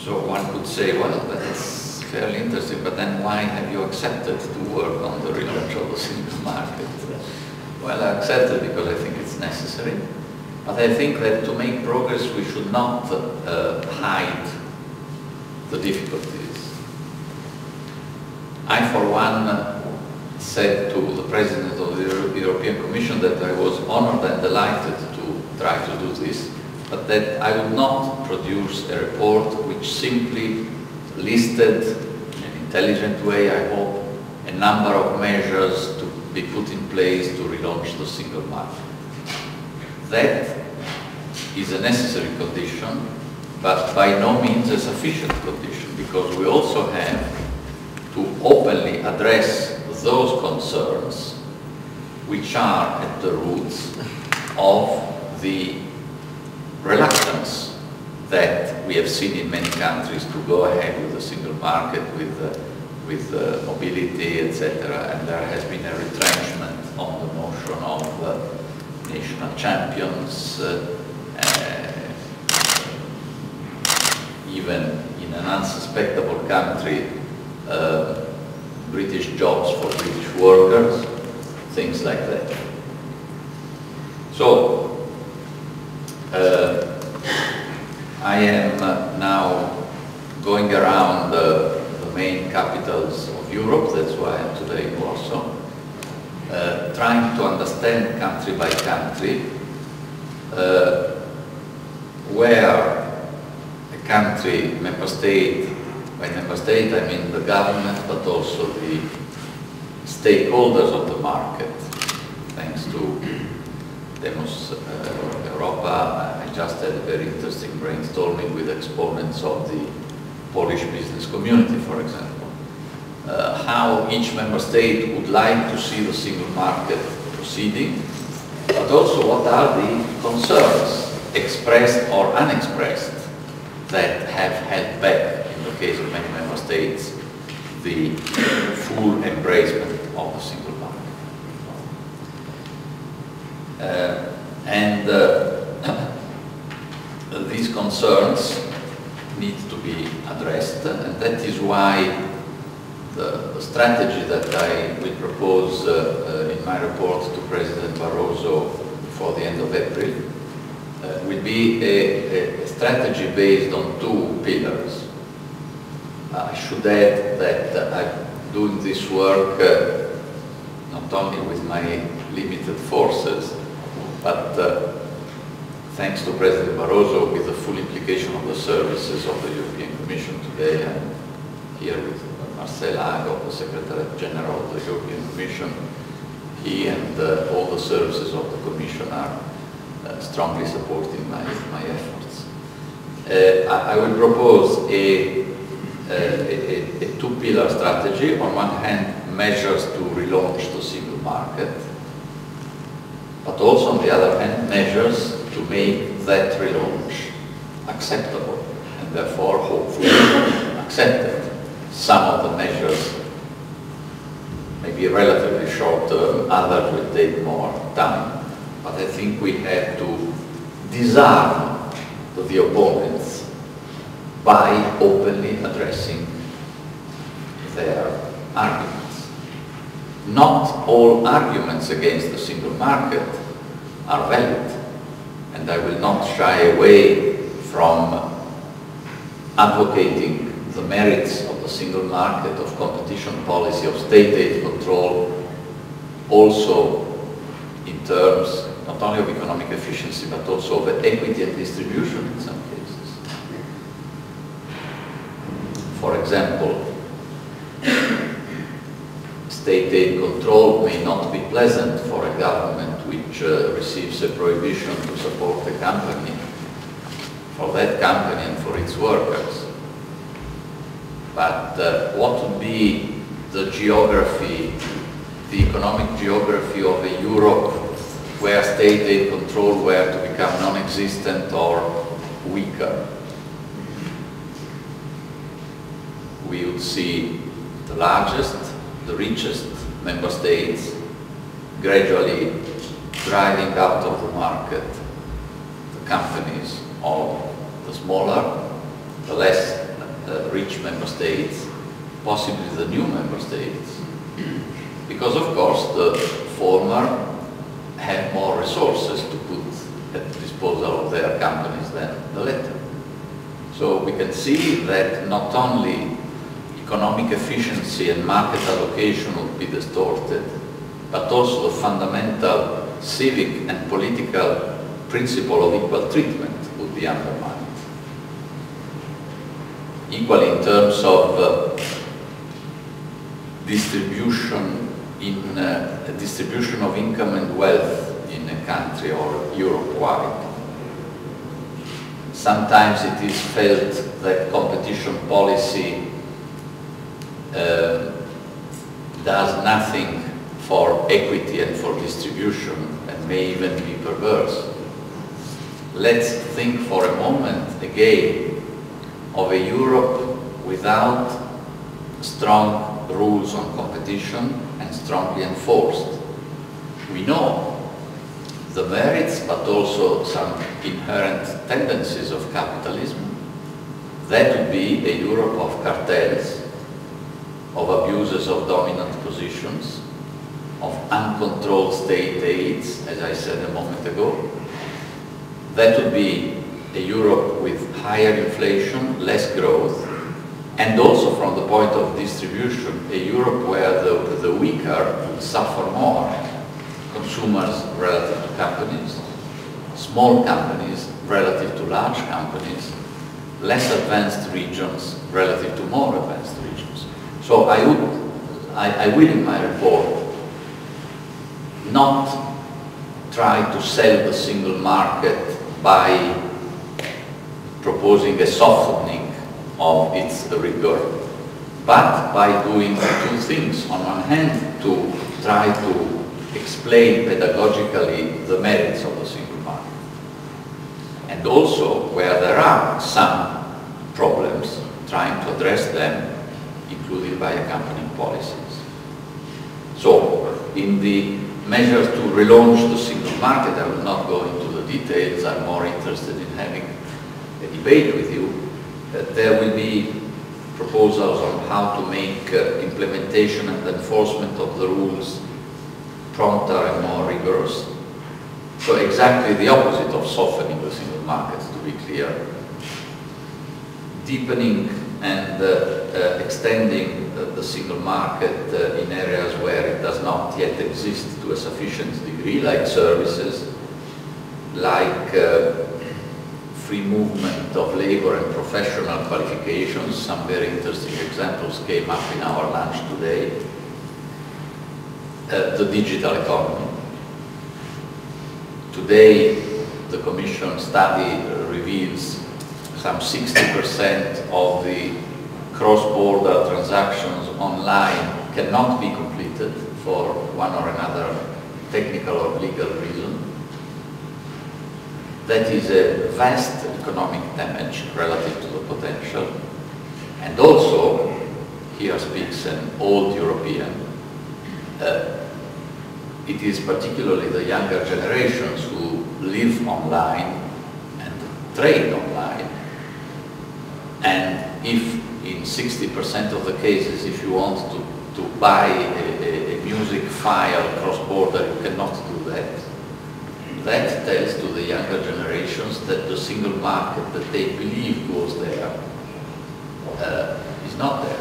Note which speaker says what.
Speaker 1: So one could say, well, that's fairly interesting, but then why have you accepted to work on the relaunch of the single market? Well, I accepted because I think it's necessary, but I think that to make progress we should not hide the difficulties. I, for one, said to the President of the European Commission that I was honored and delighted to try to do this, but that I would not produce a report which simply listed, in an intelligent way, I hope, a number of measures to be put in place to relaunch the single market. That is a necessary condition, but by no means a sufficient condition, because we also have to openly address those concerns which are at the roots of the reluctance that we have seen in many countries to go ahead with the single market, with mobility, etc. And there has been a retrenchment on the notion of national champions, even in an unsuspectable country, British jobs for British workers, things like that. So, I am now going around the main capitals of Europe, that's why I'm today in Warsaw, trying to understand country by country where a country, member state, by member state I mean the government, but also the stakeholders of the market, thanks to demosEUROPA. I just had a very interesting brainstorming with exponents of the Polish business community, for example. How each member state would like to see the single market proceeding, but also what are the concerns, expressed or unexpressed, that have held back, in the case of many member states, the full embracement of the single market. These concerns need to be addressed, and that is why the strategy that I will propose in my report to President Barroso before the end of April will be a strategy based on two pillars. I should add that I'm doing this work not only with my limited forces, but thanks to President Barroso, with the full implication of the services of the European Commission today. I'm here with Marcel Ago, the Secretary General of the European Commission. He and all the services of the Commission are strongly supporting my efforts. I will propose a two-pillar strategy. On one hand, measures to relaunch the single market, but also on the other hand, measures to make that relaunch acceptable and therefore hopefully accepted. Some of the measures may be relatively short term, others will take more time. But I think we have to disarm the opponents by openly addressing their arguments. Not all arguments against the single market are valid, and I will not shy away from advocating the merits of the single market, of competition policy, of state aid control, also in terms not only of economic efficiency but also of equity and distribution in some cases. For example, state aid control may not be pleasant for a government which receives a prohibition to support a company, for that company and for its workers. But what would be the geography, the economic geography of a Europe where state aid control were to become non-existent or weaker? We would see the largest, the richest member states gradually driving out of the market the companies of the smaller, the less rich member states, possibly the new member states, because of course the former have more resources to put at the disposal of their companies than the latter. So we can see that not only economic efficiency and market allocation would be distorted, but also the fundamental civic and political principle of equal treatment would be undermined. Equally in terms of distribution of income and wealth in a country or Europe-wide. Sometimes it is felt that competition policy does nothing for equity and for distribution and may even be perverse. Let's think for a moment again of a Europe without strong rules on competition and strongly enforced. We know the merits, but also some inherent tendencies of capitalism. That would be a Europe of cartels, of abuses of dominant positions, of uncontrolled state aids, as I said a moment ago. That would be a Europe with higher inflation, less growth, and also from the point of distribution, a Europe where the weaker would suffer more. Consumers relative to companies, small companies relative to large companies, less advanced regions relative to more advanced regions. So I will in my report not try to sell the single market by proposing a softening of its rigor, but by doing two things. On one hand, to try to explain pedagogically the merits of the single market, and also where there are some problems, trying to address them, including by accompanying policies. So, in the measures to relaunch the single market, I will not go into the details. I'm more interested in having a debate with you. There will be proposals on how to make implementation and enforcement of the rules prompter and more rigorous. So exactly the opposite of softening the single market, to be clear. Deepening and extending the single market in areas where it does not yet exist to a sufficient degree, like services, like free movement of labor and professional qualifications. Some very interesting examples came up in our lunch today. The digital economy. Today, the Commission study reveals some 60% of the cross-border transactions online cannot be completed for one or another technical or legal reason. That is a vast economic damage relative to the potential. And also, here speaks an old European, it is particularly the younger generations who live online and trade online. And if in 60% of the cases, if you want to buy a music file cross-border, you cannot do that. That tells to the younger generations that the single market that they believe goes there is not there.